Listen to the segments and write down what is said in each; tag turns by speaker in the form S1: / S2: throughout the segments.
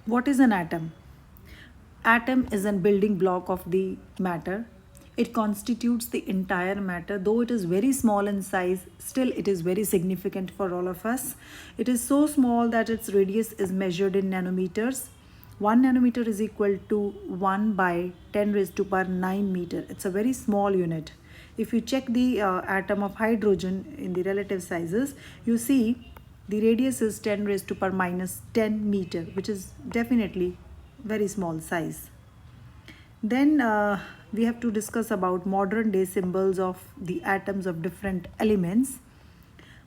S1: What is an atom? Atom is a building block of the matter. It constitutes the entire matter. Though it is very small in size, still it is very significant for all of us. It is so small that its radius is measured in nanometers. 1 nanometer is equal to 1 by 10 raised to power 9 meter. It's a very small unit. If you check the atom of hydrogen in the relative sizes, you see the radius is 10 raised to power minus 10 meter, which is definitely very small size. Then we have to discuss about modern day symbols of the atoms of different elements.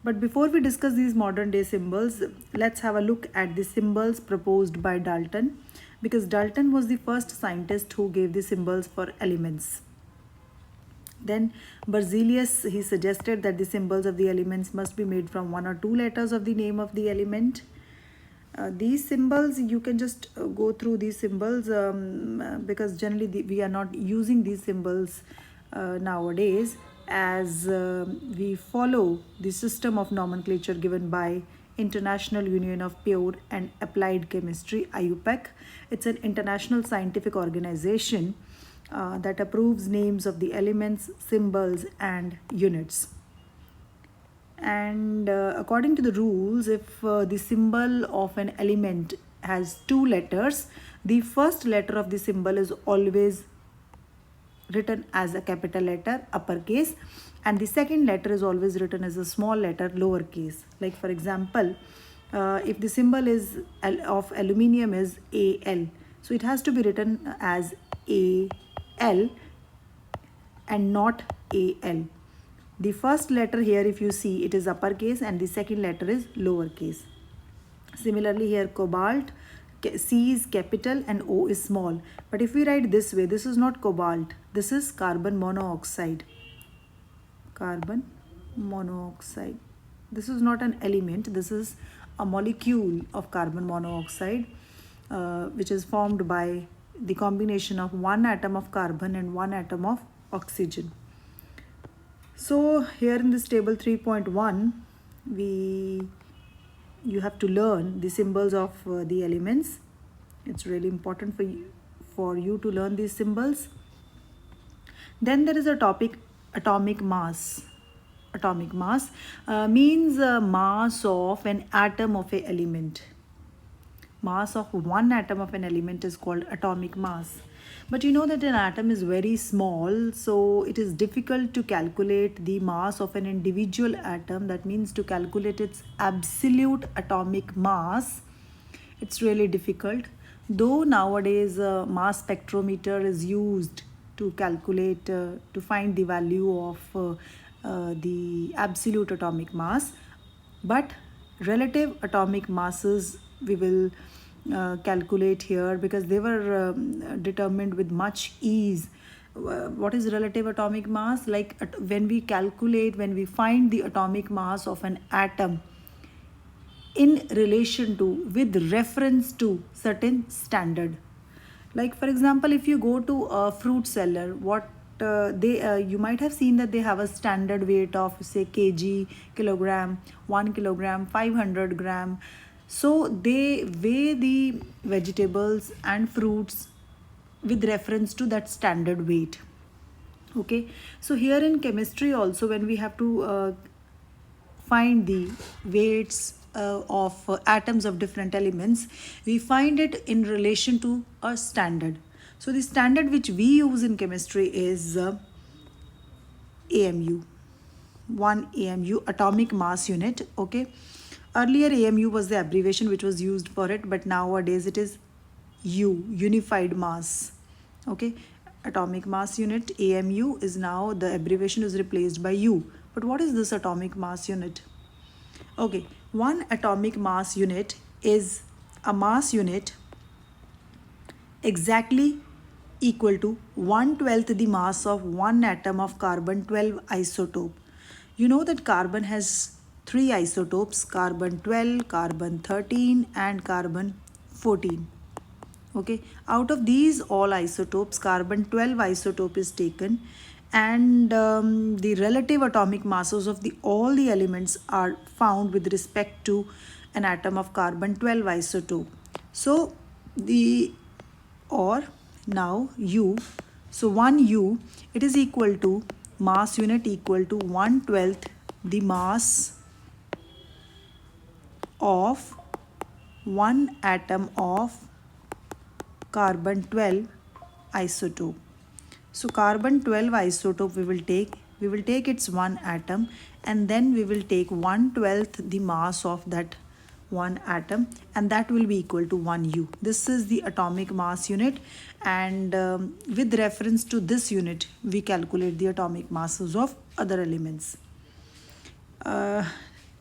S1: But before we discuss these modern day symbols, let's have a look at the symbols proposed by Dalton, because Dalton was the first scientist who gave the symbols for elements. Then Berzelius, he suggested that the symbols of the elements must be made from one or two letters of the name of the element. These symbols, you can just go through these symbols because generally we are not using these symbols nowadays, as we follow the system of nomenclature given by International Union of Pure and Applied Chemistry, IUPAC. It's an international scientific organization that approves names of the elements, symbols, and units. And according to the rules, if the symbol of an element has two letters, the first letter of the symbol is always written as a capital letter, uppercase, and the second letter is always written as a small letter, lowercase. Like for example, if the symbol is of aluminium is Al, so it has to be written as Al and not Al. The first letter here, if you see, it is uppercase and the second letter is lowercase. Similarly here, cobalt, C is capital and O is small. But if we write this way, this is not cobalt, this is carbon monoxide. Carbon monoxide. This is not an element, this is a molecule of carbon monoxide, which is formed by the combination of one atom of carbon and one atom of oxygen. So here in this table 3.1, you have to learn the symbols of the elements. It's really important for you to learn these symbols. Then there is a topic, atomic mass. Atomic mass means mass of an atom of an element. Mass of one atom of an element is called atomic mass. But you know that an atom is very small, so it is difficult to calculate the mass of an individual atom. That means to calculate its absolute atomic mass, it's really difficult. Though nowadays mass spectrometer is used to calculate, to find the value of the absolute atomic mass, but relative atomic masses we will calculate here, because they were determined with much ease. What is relative atomic mass? Like when we calculate, when we find the atomic mass of an atom in relation to, with reference to certain standard. Like for example, if you go to a fruit seller, what they you might have seen that they have a standard weight of say kg, kilogram, 1 kilogram, 500 gram. So they weigh the vegetables and fruits with reference to that standard weight. Okay, so here in chemistry also, when we have to find the weights of atoms of different elements, we find it in relation to a standard. So the standard which we use in chemistry is AMU, 1 AMU, atomic mass unit. Okay, earlier AMU was the abbreviation which was used for it, but nowadays it is U, unified mass. Okay, atomic mass unit AMU is now, the abbreviation is replaced by U. But what is this atomic mass unit? Okay, one atomic mass unit is a mass unit exactly equal to 1/12 the mass of one atom of carbon 12 isotope. You know that carbon has three isotopes, carbon 12, carbon 13, and carbon 14. Okay, out of these all isotopes, carbon 12 isotope is taken, and the relative atomic masses of the all the elements are found with respect to an atom of carbon 12 isotope. So the or now U. So 1 U, it is equal to mass unit equal to 1/12 the mass of one atom of carbon 12 isotope. So carbon 12 isotope we will take its one atom, and then we will take 1/12 the mass of that one atom, and that will be equal to 1 U. This is the atomic mass unit, and with reference to this unit we calculate the atomic masses of other elements.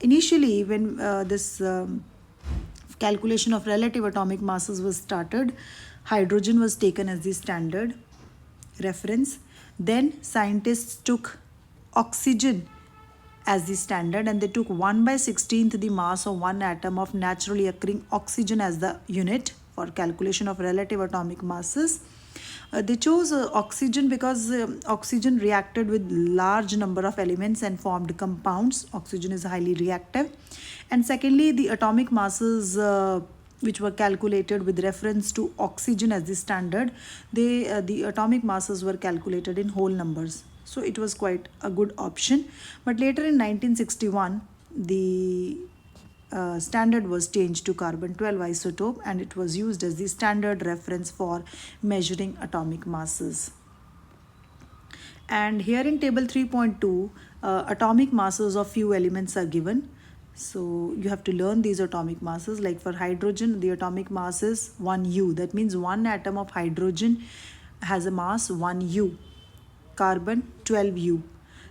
S1: Initially, when this calculation of relative atomic masses was started, hydrogen was taken as the standard reference. Then scientists took oxygen as the standard, and they took 1/16th the mass of one atom of naturally occurring oxygen as the unit for calculation of relative atomic masses. They chose oxygen because oxygen reacted with large number of elements and formed compounds. Oxygen is highly reactive. And secondly, the atomic masses which were calculated with reference to oxygen as the standard, the atomic masses were calculated in whole numbers. So it was quite a good option. But later in 1961, the standard was changed to carbon 12 isotope, and it was used as the standard reference for measuring atomic masses. And here in table 3.2, atomic masses of few elements are given. So you have to learn these atomic masses. Like for hydrogen, the atomic mass is 1 U. That means one atom of hydrogen has a mass 1 U. Carbon 12 U.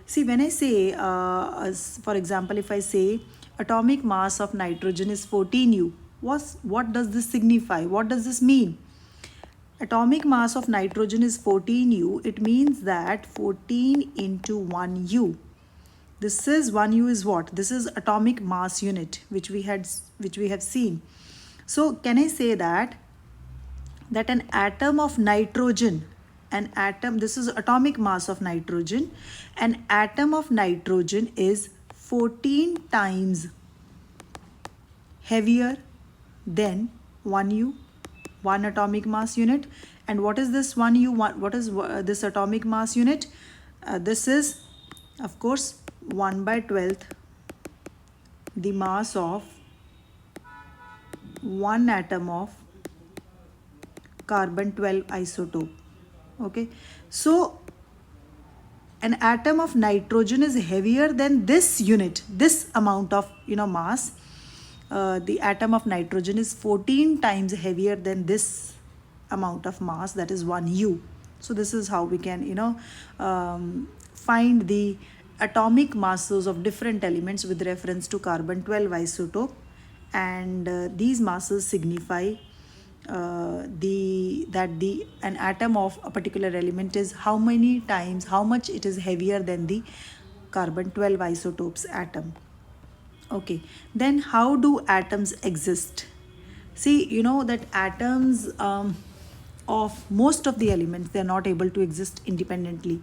S1: See, when I say, for example, if I say atomic mass of nitrogen is 14 U, what does this signify? What does this mean? Atomic mass of nitrogen is 14 U. It means that 14 into 1 U. This is 1 U is what? This is atomic mass unit which we have seen. So can I say that an atom of nitrogen, this is atomic mass of nitrogen, an atom of nitrogen is 14 times heavier than 1 U, one atomic mass unit. And what is this 1 U? What is this atomic mass unit? This is, of course, 1/12 the mass of one atom of carbon 12 isotope. Okay, so an atom of nitrogen is heavier than this unit, this amount of mass. The atom of nitrogen is 14 times heavier than this amount of mass, that is 1 U. So this is how we can find the atomic masses of different elements with reference to carbon 12 isotope, and these masses signify an atom of a particular element is how much it is heavier than the carbon 12 isotopes atom. Okay, then how do atoms exist? See, you know that atoms of most of the elements, they are not able to exist independently.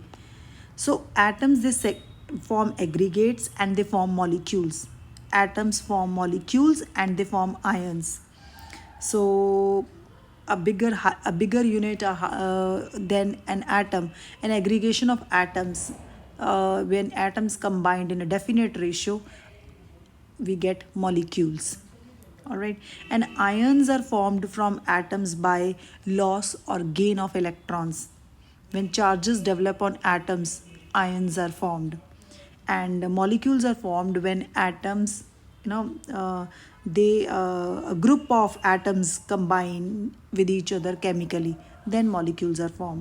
S1: So atoms, they form aggregates and they form molecules. Atoms form molecules and they form ions. So a bigger unit than an atom, an aggregation of atoms, when atoms combined in a definite ratio, we get molecules. All right, and ions are formed from atoms by loss or gain of electrons. When charges develop on atoms, ions are formed, and molecules are formed when atoms, a group of atoms combine with each other chemically, then molecules are formed.